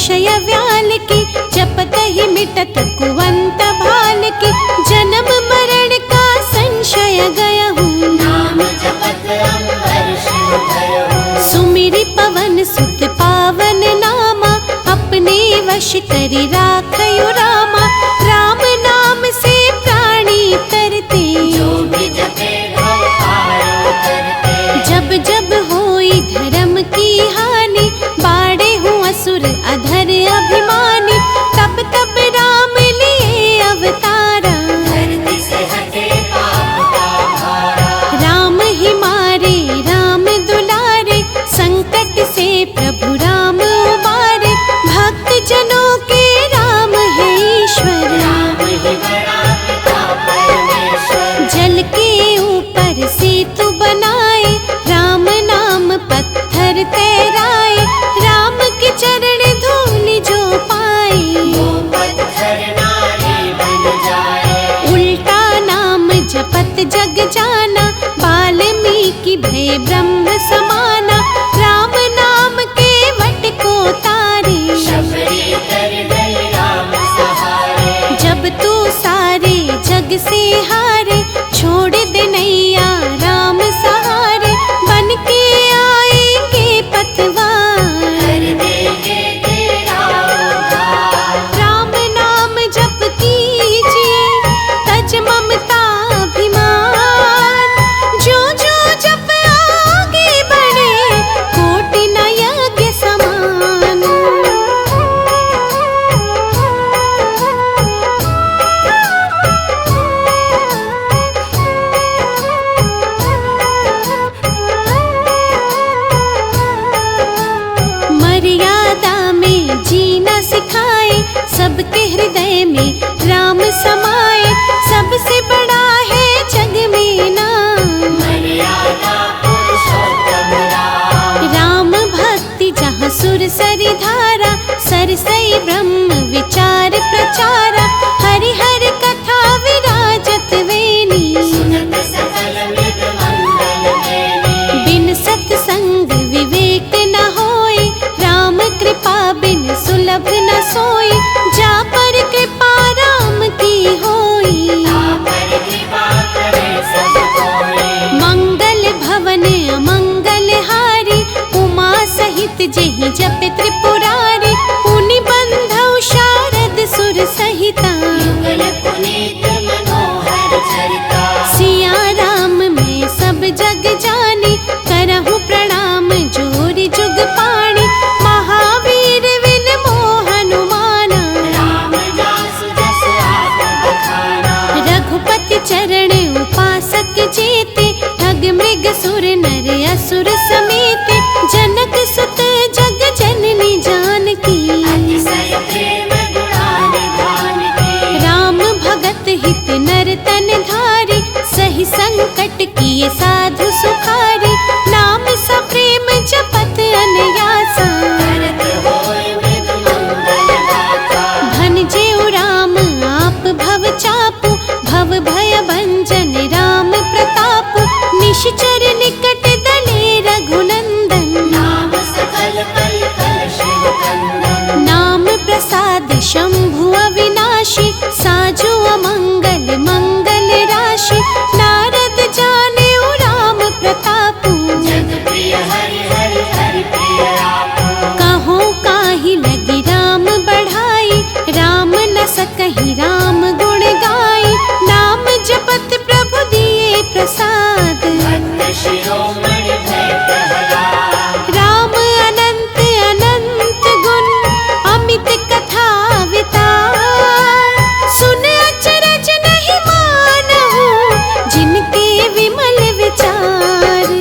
संशय व्याल की, जपत ही मिटत कुवंत भाल की। जन्म मरण का संशय गयहु, नाम जपत अंबर शिव भयहु। सुमिरि पवन सुत पावन नामा, अपने वश करि राखयु रामा। राम नाम से प्राणी तरते, जो भी जपे भव पारो करते। जब जब होई धर्म की हानि, बाड़े हूँ असुर अधर अभिमानी। तब तब राम लिए अवतारा, धरती से हटे पाप का भारा। राम ही मारे राम दुलारे, संकट से प्रभु राम उबारे। भक्त जनों के राम है ईश्वर, राम ही बड़ा पिता परमेश्वर। जल के ऊपर सेतु बनाए, राम नाम पत्थर तैराए। राम के चरण धूल जो पाए, वो पत्थर नारी बन जाए। उल्टा नाम जपत जग जाना, वाल्मीकि भय ब्रह्म समाना। राम नाम के वट को तारे, शबरी कर गई राम सहारे। जब तू सारे जग से हारे, छोड़ दे नैया राम सहारे। बन के आएंगे पतवार, कर देंगे तेरा उद्धार। राम नाम जप कीजिए, तज ममता अभिमान। जो जो जप आगे बढ़े, कोटि न यज्ञ समान। मर्यादा में जीना सिखाए, सबके हृदय में राम समाए। सबसे बड़ा है जग में नाम, मर्यादा पुरुषोत्तम राम। राम भक्ति जहाँ सुर सरि धारा, सरसई ब्रह्म विचार प्रचारा। हरि हर कथा विराजत वेनी, सुनत सकल मृग मंगल देवी। बिन सत्संग विवेक न होए, राम कृपा बिन सुलभ न सोए। जा पर कृपा राम की होई, पर कृपा करे सब कोई। मंगल भवन अमंगल हारी, उमा सहित जेहि जप त्रिपुरारी। उनि बंधौ शारद सुर सहिता, युगल पुनीत मनोहर चरिता। सिया राम में सब जग जानी, करहु प्रणाम जोरि जुग पाणी। महावीर विन मोह हनुमाना, रामदास जस आप बखाना। रघुपति चरण उपासक जेते। ठग मृग सुर नर असुर समेते, जनक सुत जग जननी जानकी। अतिशय प्रेम गुणानिधान की। राम भगत हित नर तन धारी, सही संकट किए साधु सुखारी। नाम सप्रेम जपत अनयासा, करत होय मृग मंगल गाथा। धन जेउ राम आप भव चापु। भव भय भंजन राम प्रताप, निश्चर निकट दले रघुनंदन। नाम सकल कल कल शिव कंदन। नाम प्रसाद शंभु अविनाशी, साजु अमंगल मंगल राशि। नारद जाने राम प्रतापु, जग प्रिय हरि हरि हरि प्रिय आपू। कहो काहि लगी राम बढ़ाई, राम न सकहि राम गुण गाई। नाम जपत प्रभु दिए प्रसाद, भक्त शिरोमणि भय प्रहलाद। राम अनंत अनंत गुण, अमित कथा वितार। सुन अचरज नहीं मानहु, जिनके विमल विचार।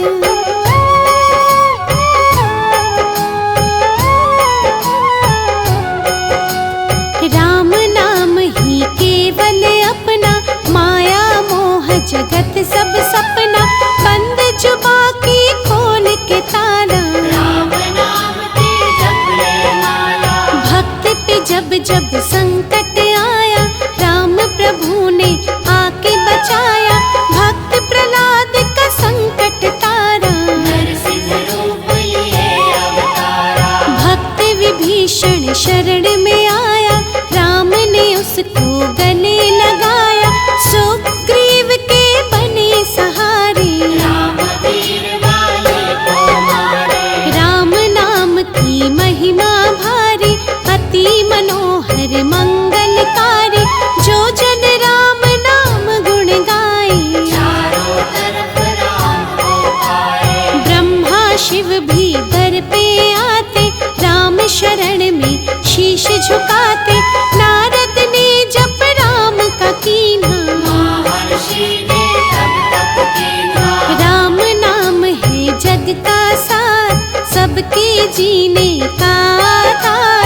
राम नाम ही केवल अपना, माया मोह जगत सब सपना। बंद जुबा की खोल के ताला, राम नाम की जप ले माला। भक्त पे जब जब संकट आया, राम प्रभु ने आके बचाया। भक्त प्रहलाद का संकट तारा, नरसिंह रूप लिए अवतारा। भक्त विभीषण शरण में आया, राम ने उसको गले लगाया, सुग्रीव के बने सहारे। राम वीर वाले को मारे, राम नाम की महिमा भारी, अति मनोहर मंगलकारी, जो जन राम नाम गुण गाए, चारों तरफ राम को पाए। ब्रह्मा शिव भी दर पे आते, राम शरण में शीश झुकाते, नारद ने जप राम का कीन्हा, महर्षि ने तब तप कीन्हा। राम नाम है जग का सार, सबके जीने का आधार,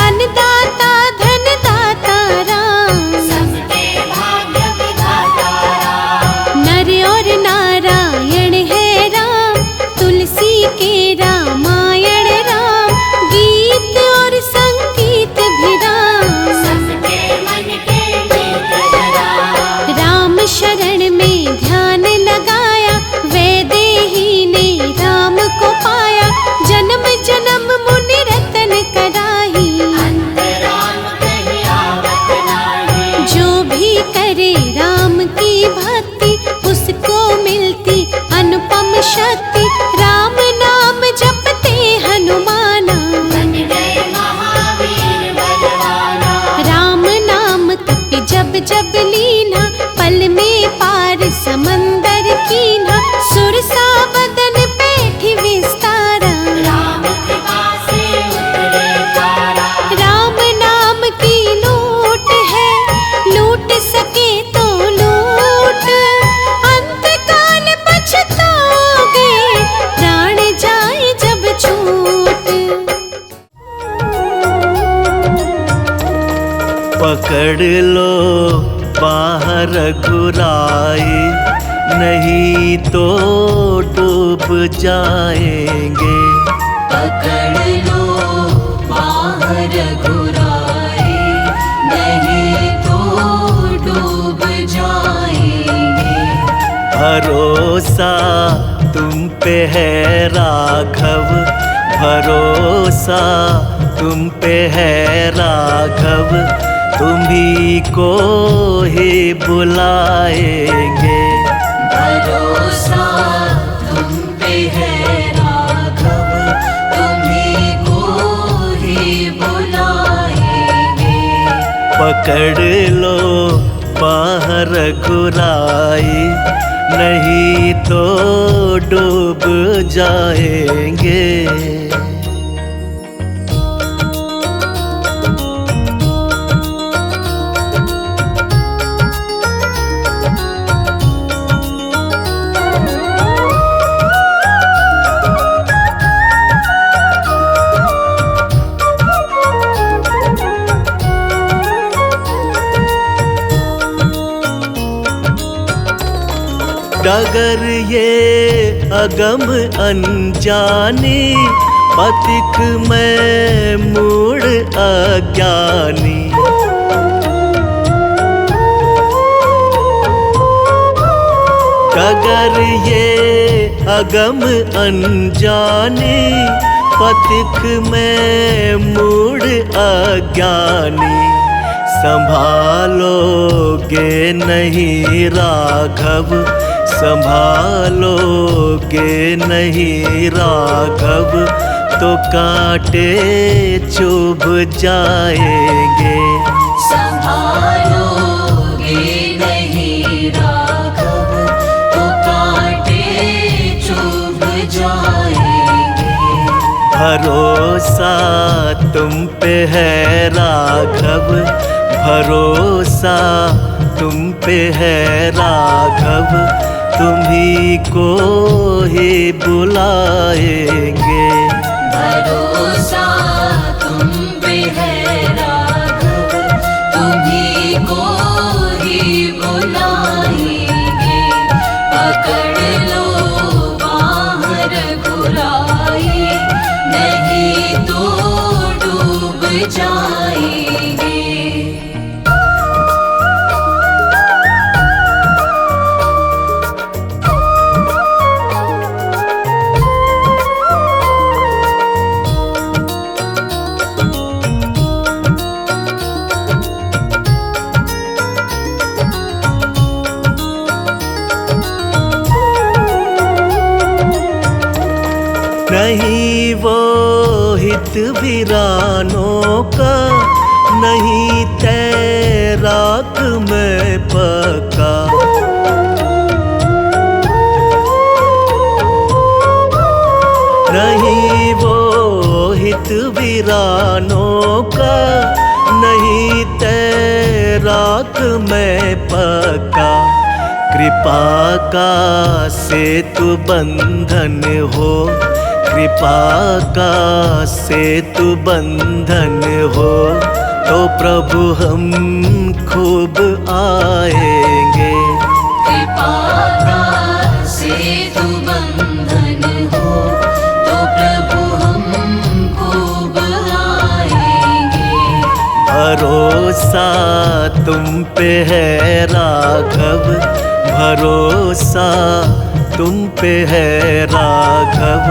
अन्नदाता धनदाता राम, सबके भाग्य विधाता राम। नर और नारायण है राम, तुलसी के रामायण राम, गीत और संगीत भी राम, सबके मन के मीत है राम। राम शरण में ध्यान लगाया, वैदेही ने राम को पाया, जन्म जन्म मुनि रतन कराही, अंत राम कहीं आवत नाही। जो भी करे राम की भक्ति, उसको मिलती अनुपम शक्ति, राम नाम जपते हनुमाना, बन गए महावीर बलवाना। राम नाम तप जब जब लीना, पल में पार समंदर कीन्हा, सुरसा बदन पैठी विस्तारा, राम कृपा से उतरे तारा। राम नाम की लूट है, लूट सके तो लूट, अंत काल पछताओगे, प्राण जाए जब छूट। पकड़ लो बाहर घुराए, नहीं तो डूब जाएंगे। पकड़ लो बाहर घुराए, नहीं तो डूब जाएंगे। भरोसा तुम पे है राघव, भरोसा तुम पे है राघव, तुम्ही को ही बुलाएंगे। भरोसा तुम पे है राघव, तुम्ही को ही बुलाएंगे। पकड़ लो बाहर घुराए, नहीं तो डूब जाएंगे। डगर ये अगम अनजानी, पथिक में मूढ़ अज्ञानी। डगर ये अगम अनजानी, पथिक में मूढ़ अज्ञानी। संभालोगे नहीं राघव, संभालोगे नहीं राघव, तो कांटे चुभ जाएंगे। संभालोगे नहीं राघव, तो कांटे चुभ जाएंगे। भरोसा तुम पे है राघव, भरोसा तुम पे है राघव, तुम्ही को ही बुलाएंगे। भरोसा तुम पे है राघव, तुम्ही को ही बुलाएंगे। पकड़ लो बाहर घुराए, नहीं तो डूब जाएंगे। हित वीरानों का, नहीं तैराक मैं पक्का। नहीं वो हित वीरानों का, नहीं तैराक मैं पक्का। कृपा का सेतु बंधन हो, कृपा का सेतु बंधन हो, तो प्रभु हम खूब आएंगे। कृपा का सेतु बंधन हो, तो प्रभु हम खूब आएंगे। भरोसा तुम पे है राघव, भरोसा तुम पे है राघव,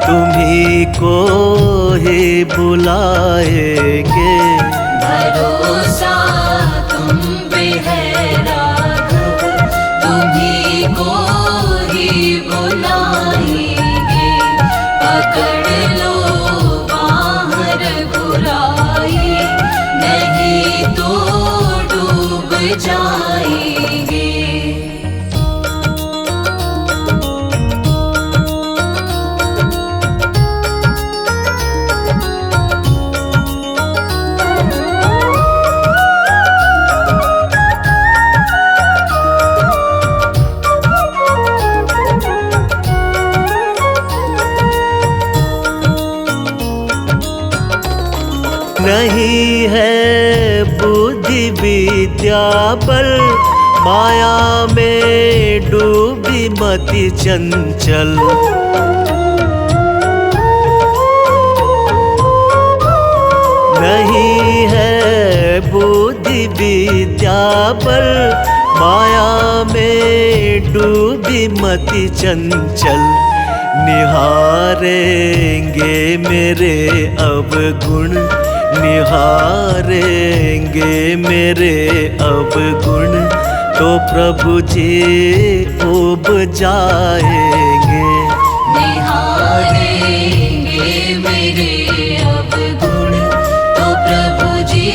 तुम्ही को ही बुलाएंगे। भरोसा तुम पे है राघव, तुम्ही को ही बुलाएंगे। पकड़ लो बाह रघुराई, नहीं तो डूब जाएंगे। नहीं है बुद्धि विद्या बल, माया में डूबी मति चंचल। नहीं है बुद्धि विद्या बल, माया में डूबी मति चंचल। निहारेंगे मेरे अवगुण, निहारेंगे मेरे अवगुण, तो प्रभु जी उब जाएंगे। निहारेंगे मेरे अवगुण, तो प्रभु जी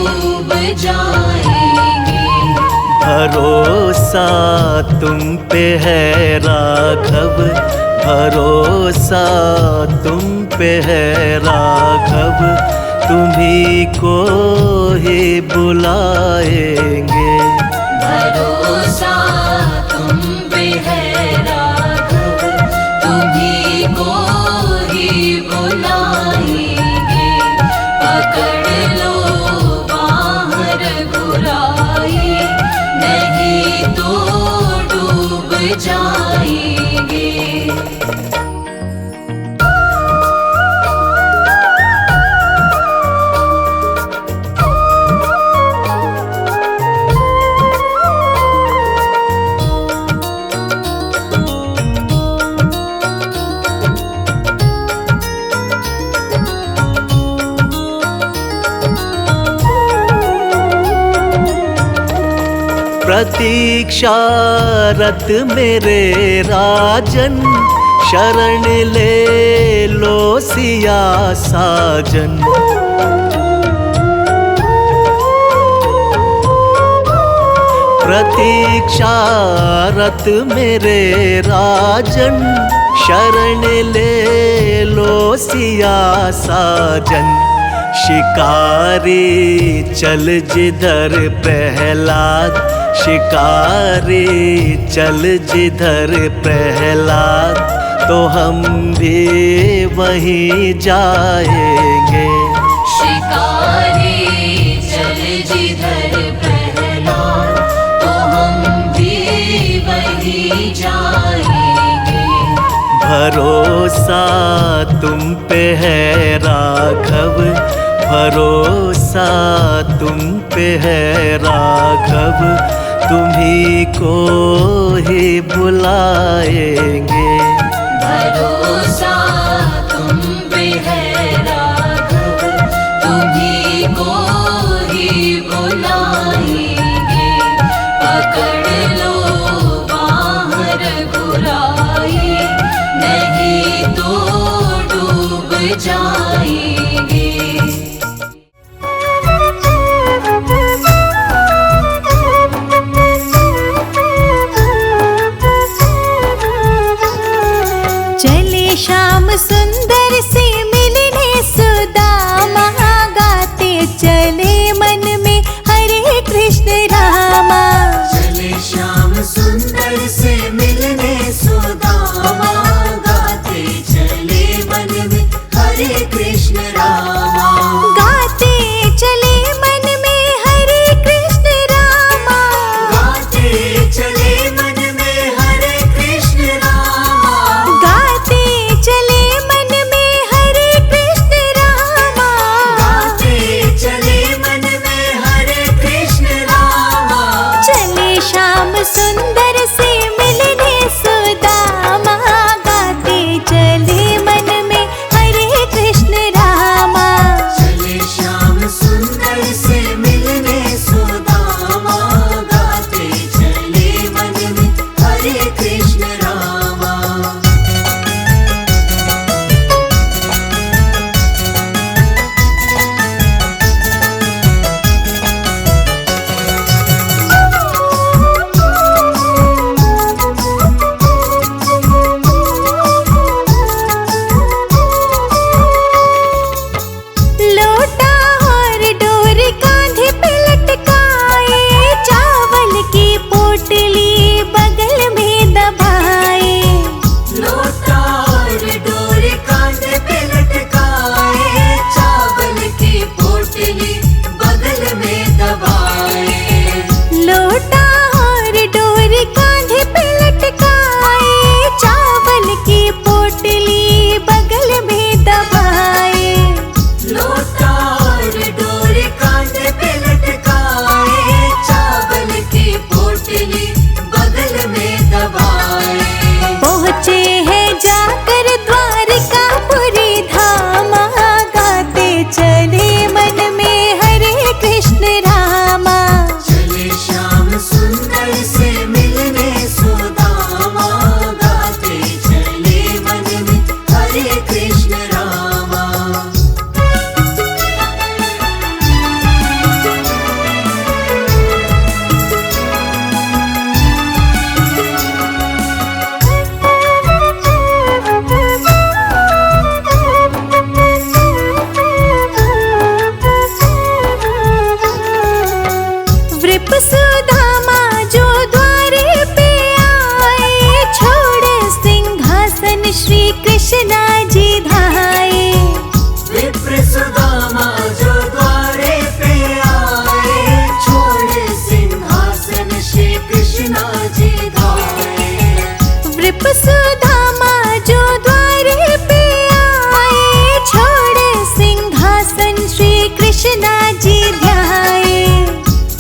उब जाएंगे। भरोसा तुम पे है राघव, भरोसा तुम पे है राघव, तुम्ही को ही बुलाएंगे। भरोसा तुम पे है राघव, तुम्ही को ही बुलाएंगे। पकड़ लो बाह रघुराई, नहीं तो डूब जाएंगे। प्रतीक्षारत मेरे राजन, शरण ले लो सिया साजन। प्रतीक्षारत मेरे राजन, शरण ले लो सिया साजन। शिकारी चल जिधर प्रहलाद, शिकारी चल जिधर प्रहलाद, तो हम भी वहीं जाएंगे। शिकारी चल जिधर प्रहलाद, तो हम भी वहीं जाएंगे। भरोसा तुम पे है राघव, भरोसा तुम पे है राघव, तुम्ही को ही बुलाएंगे। भरोसा तुम पे है राघव, तुम्ही को ही बुलाएंगे। पकड़ लो बाह रघुराई, नहीं तो डूब जाएंगे। चले श्याम सुंदर से मिलने सुदामा, गाते चले मन में हरे कृष्ण रामा। चले श्याम सुंदर से मिलने सुदामा, गाते चले मन में हरे कृष्ण रामा। गाते चले मन में हरे कृष्ण रामा। गाते चले मन में हरे कृष्ण रामा। गाते चले मन में हरे कृष्ण रामा। गाते चले मन में हरे कृष्ण रामा। चले श्याम सुंदर से मिलने सुदामा, गाते चले मन में हरे कृष्ण रामा। चले श्याम सुंदर से मिलने सुदामा, गाते चले मन में हरे कृष्ण रामा। लोटा और डोर कांधे पे लटकाए, चावल की पोटली बगल में दबाए। लोटा और डोरी कांधे पे लटकाए, चावल की पोटली बगल में दबाए। लोटा और डोर कांधे पे लटकाए, चावल की पोटली बगल में दबाए। लोटा और डोरी कांधे पे लटकाए, चावल की पोटली बगल में दबाए। पहुँचे हैं जाकर द्वारकापुरी धामा, गाते चले मन में हरे कृष्ण रामा। चले श्याम सुंदर से मिलने सुदामा, गाते चले मन में हरे कृष्ण रामा। वृप सुदामा जो द्वारे पे आए, छोड़ सिंहासन श्री कृष्णा जी धाये। विप्र सुदामा जो द्वारे पे आए, छोड़ सिंहासन श्री कृष्णा जी धाये। वृप सुदामा जो द्वारे पे आए, छोड़ सिंहासन श्री कृष्णा जी ध्याये।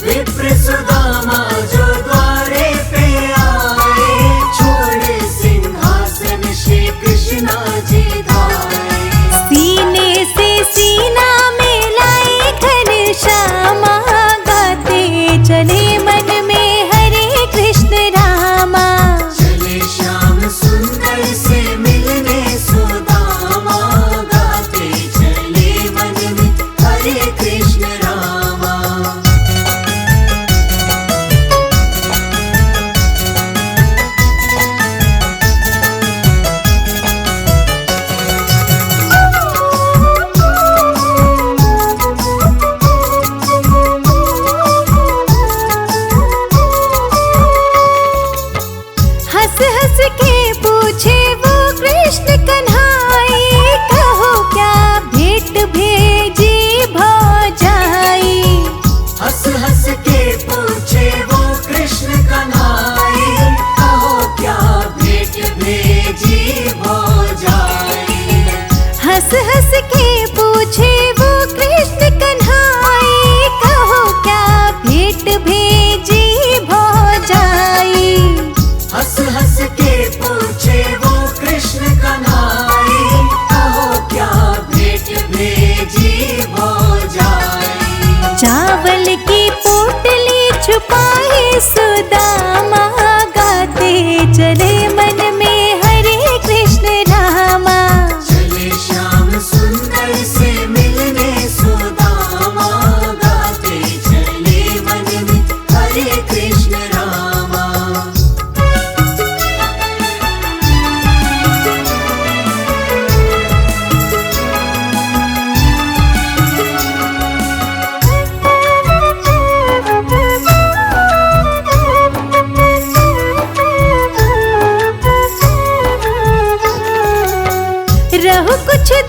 विप्र सुदामा जो द्वारे पे आए, छोड़ सिंहासन श्री कृष्णा जी धाये। सीने से सीना मिलाए घनश्यामा, गाते चले मन में हरे कृष्ण रामा। चले श्याम सुंदर से मिलने सुदामा, गाते चले मन में हरे कृष्ण रामा। हंस हंस के पूछे वो कृष्ण कन्हाई, कहो क्या भेंट भेजी भौजाई। हंस हंस के पूछे वो कृष्ण कन्हाई, कहो क्या भेंट भेजी भौजाई। हंस हंस के पूछे वो कृष्ण कन्हाई, कहो क्या भेंट भेजी भौजाई। हंस हंस के पूछे वो कृष्ण कन्हाई, कहो क्या भेंट भेजी भौजाई। चावल की पोटली छुपाए सुदामा, गाते चले मन में हरे कृष्ण रामा। चले श्याम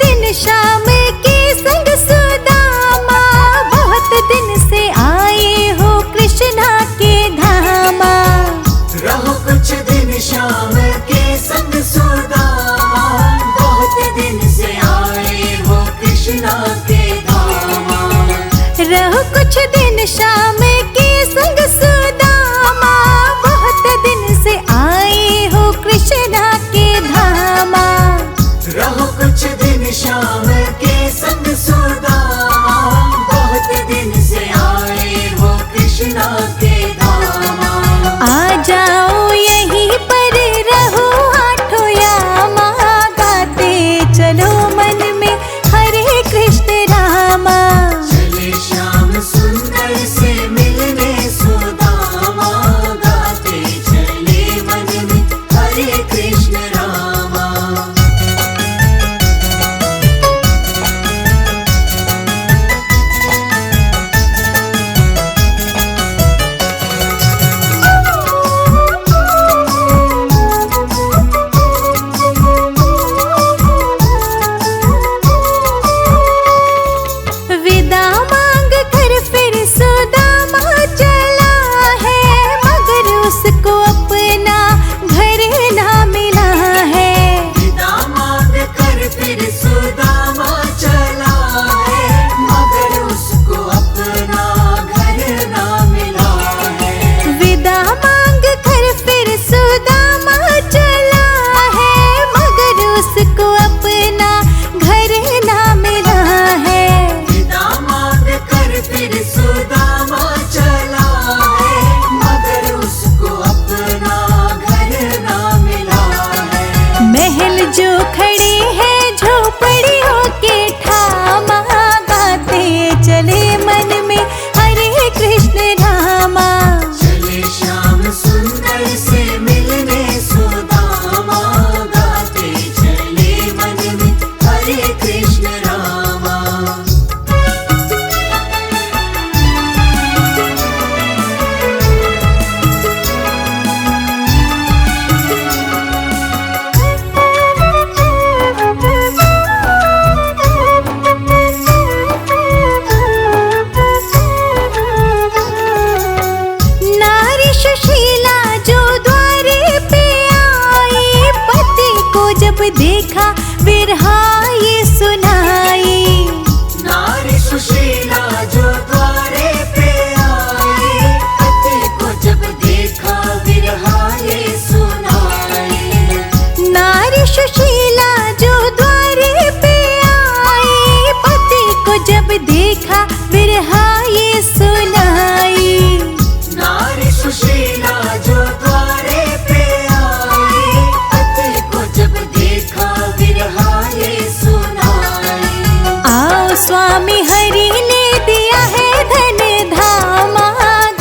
दिन शाम के संग सुदामा, बहुत दिन से आए हो कृष्णा के धामा। रहो कुछ दिन शाम के संग सुदामा, बहुत दिन से आए हो कृष्णा के धामा। रहो कुछ दिन शाम के संग सुदामा, बहुत दिन से आए हो कृष्णा के धामा। रहो कुछ दिन शाम के संग सुदामा, बहुत दिन से आए हो कृष्णा के धामा। आ जाओ यहीं पर रहो आठों यामा, गाते चलो मन में हरे कृष्ण रामा। चले श्याम सुंदर से मिलने सुदामा, गाते चले मन में हरे कृष्ण रामा। विदा मांग कर फिर सुदामा चला है, मगर उसको अपना घर ना मिला है। विदा मांग कर फिर सुदामा चला है, मगर उसको अपना घर ना मिला है। विदा मांग कर फिर सुदामा चला है, मगर उसको अपना घर ना मिला है। विदा मांग कर फिर सुदामा चला है, मगर उसको अपना घर ना मिला है। महल जो खड़े हैं झोपड़ियों के ठामा, गाते चले मन में हरे कृष्ण रामा। चले श्याम सुंदर से मिलने सुदामा, गाते चले मन में हरे कृष्ण रामा। नारी सुशीला जो द्वारे पे आई, पति को जब देखा विरहा ये सुनाई। नारी सुशीला जो द्वारे पे आई, पति को जब देखा विरहा ये सुनाई। नारी सुशीला जो द्वारे पे आई, पति को जब देखा विरहा ये सुनाई। नारी सुशीला जो द्वारे पे आई, पति को जब देखा विरहा ये सुनाई। आओ स्वामी हरि ने दिया है धन धामा,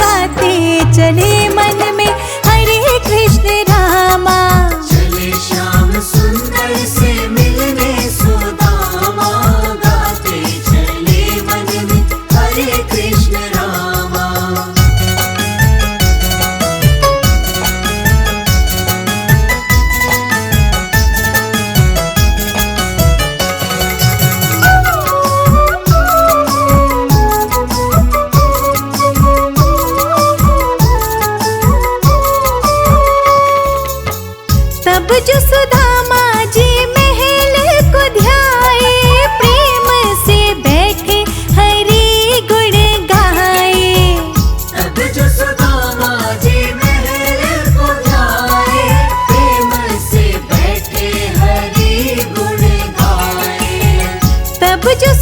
गाते चले मन में हरे कृष्ण रामा। चले श्याम सुंदर से मिलने सुदामा, गाते चले मन में हरे कृष्ण रामा। तब जो सुदामा जी महल को ध्याए, प्रेम से बैठे हरि गुण गाए। तब जो सुदामा जी महल को ध्याए, प्रेम से बैठे हरि गुण गाए। तब जो